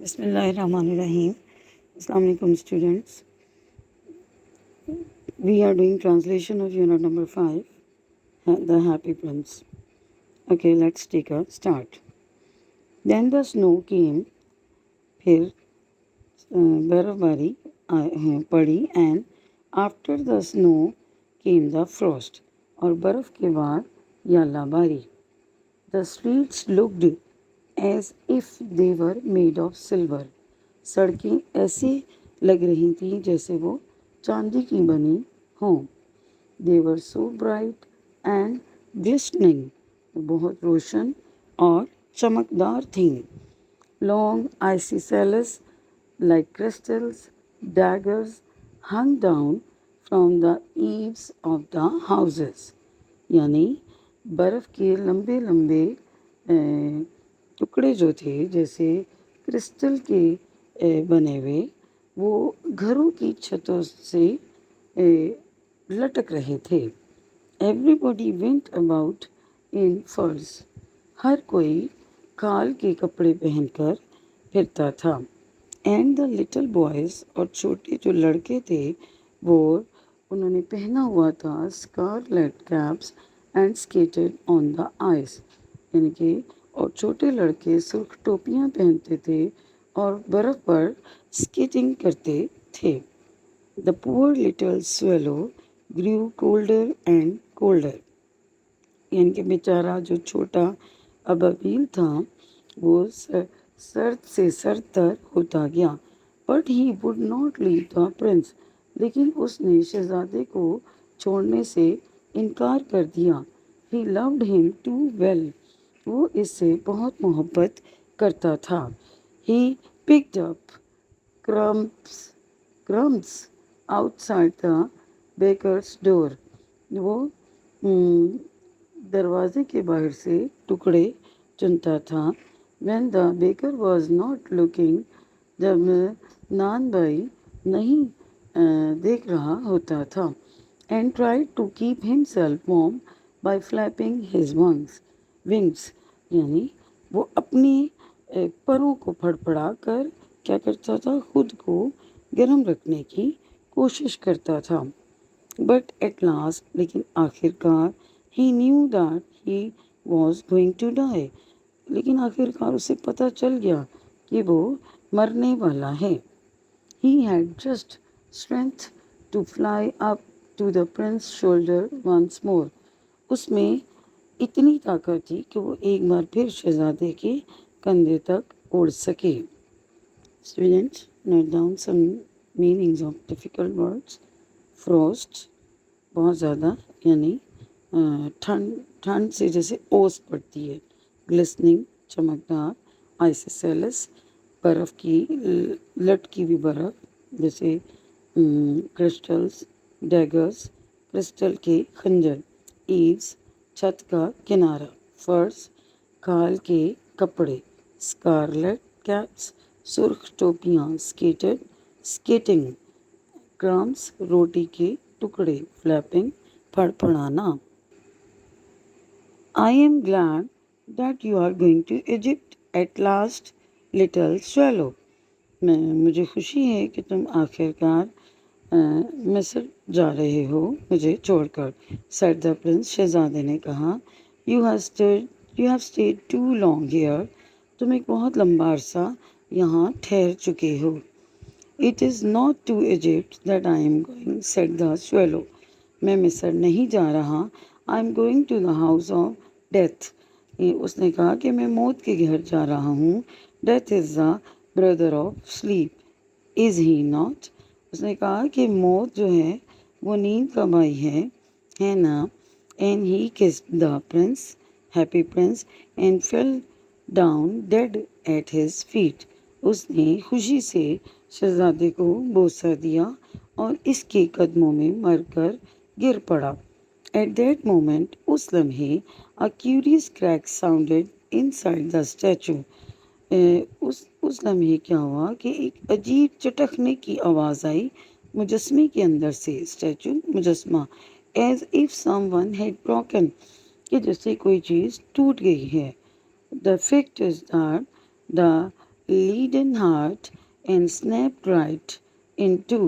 بسم اللہ الرحمن الرحیم. السلام علیکم students. We are doing translation of unit number 5, The Happy Prince. Okay, let's take a start. Then the snow came, پھر برف باری پڑی, and after the snow came the frost, اور برف کے بعد یالہ باری. The streets looked as if they were made of silver. سڑکیں ایسی لگ رہی تھیں جیسے وہ چاندی کی بنی ہوں. They were so bright and glistening. بہت روشن اور چمکدار تھیں. Long icy sails like crystals, daggers hung down from the eaves of the houses. یعنی برف کے لمبے لمبے ٹکڑے جو تھے جیسے کرسٹل کے بنے ہوئے, وہ گھروں کی چھتوں سے لٹک رہے تھے. Everybody went about in furs. ہر کوئی کھال کے کپڑے پہن کر پھرتا تھا. And the little boys, اور چھوٹے جو لڑکے تھے وہ انہوں نے پہنا ہوا تھا scarlet caps and skated on the ice. یعنی کہ اور چھوٹے لڑکے سرخ ٹوپیاں پہنتے تھے اور برف پر اسکیٹنگ کرتے تھے. The poor little swallow grew colder and colder. یعنی کہ بیچارہ جو چھوٹا ابابیل تھا وہ سرد سے سرد تر ہوتا گیا. But he would not leave the prince. لیکن اس نے شہزادے کو چھوڑنے سے انکار کر دیا. He loved him too well. وہ اس سے بہت محبت کرتا تھا. He picked up crumbs outside the baker's door. وہ دروازے کے باہر سے ٹکڑے چنتا تھا. When the baker was not looking, جب نان بھائی نہیں دیکھ رہا ہوتا تھا. And tried to keep himself warm by flapping his wings. یعنی وہ اپنی پروں کو پھڑپڑا کر کیا کرتا تھا, خود کو گرم رکھنے کی کوشش کرتا تھا. But at last, لیکن آخر کار, he knew that he was going to die. لیکن آخر کار اسے پتہ چل گیا کہ وہ مرنے والا ہے. He had just strength to fly up to the prince's shoulder once more. اس میں اتنی طاقت تھی کہ وہ ایک بار پھر شہزادے کے کندھے تک اڑ سکے. Students, note down some meanings of difficult words. Frost, بہت زیادہ یعنی ٹھنڈ سے جیسے اوس پڑتی ہے. Glistening, چمکدار. Isosceles, برف کی لٹکی ہوئی برف جیسے کرسٹلز. ڈیگرز, کرسٹل کے خنجر. ایوز, چھت کا کنارہ. فرس, کھال کے کپڑے. اسکارلیٹ کیپس, سرخ ٹوپیاں. اسکیٹڈ, اسکیٹنگ. کرامس, روٹی کے ٹکڑے. فلیپنگ, پھڑپڑانا. I am glad that you are going to Egypt at last, little swallow. مجھے خوشی ہے کہ تم آخر کار مصر جا رہے ہو مجھے چھوڑ کر. said the prince, شہزادے نے کہا. You have stayed too long here. تم ایک بہت لمبا عرصہ یہاں ٹھہر چکے ہو. It is not to Egypt that I am going, said the swallow. میں مصر نہیں جا رہا. I am going to the house of death. اس نے کہا کہ میں موت کے گھر جا رہا ہوں. Death is the brother of sleep. Is he not? اس نے کہا کہ موت جو ہے وہ نیند کا بھائی ہے نا. And he kissed the prince, happy prince, and fell down dead at his feet. اس نے خوشی سے شہزادے کو بوسہ دیا اور اس کے قدموں میں مر کر گر پڑا. At that moment, اس لمحے, a curious crack sounded inside the statue. اس لمحے کیا ہوا کہ ایک عجیب چٹکنے کی آواز آئی مجسمے کے اندر سے. اسٹیچو, مجسمہ. As if someone had broken, کہ جیسے کوئی چیز ٹوٹ گئی ہے. The fact is that the leaden heart and snapped right in two.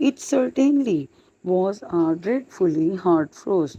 It certainly was a dreadfully hard frost.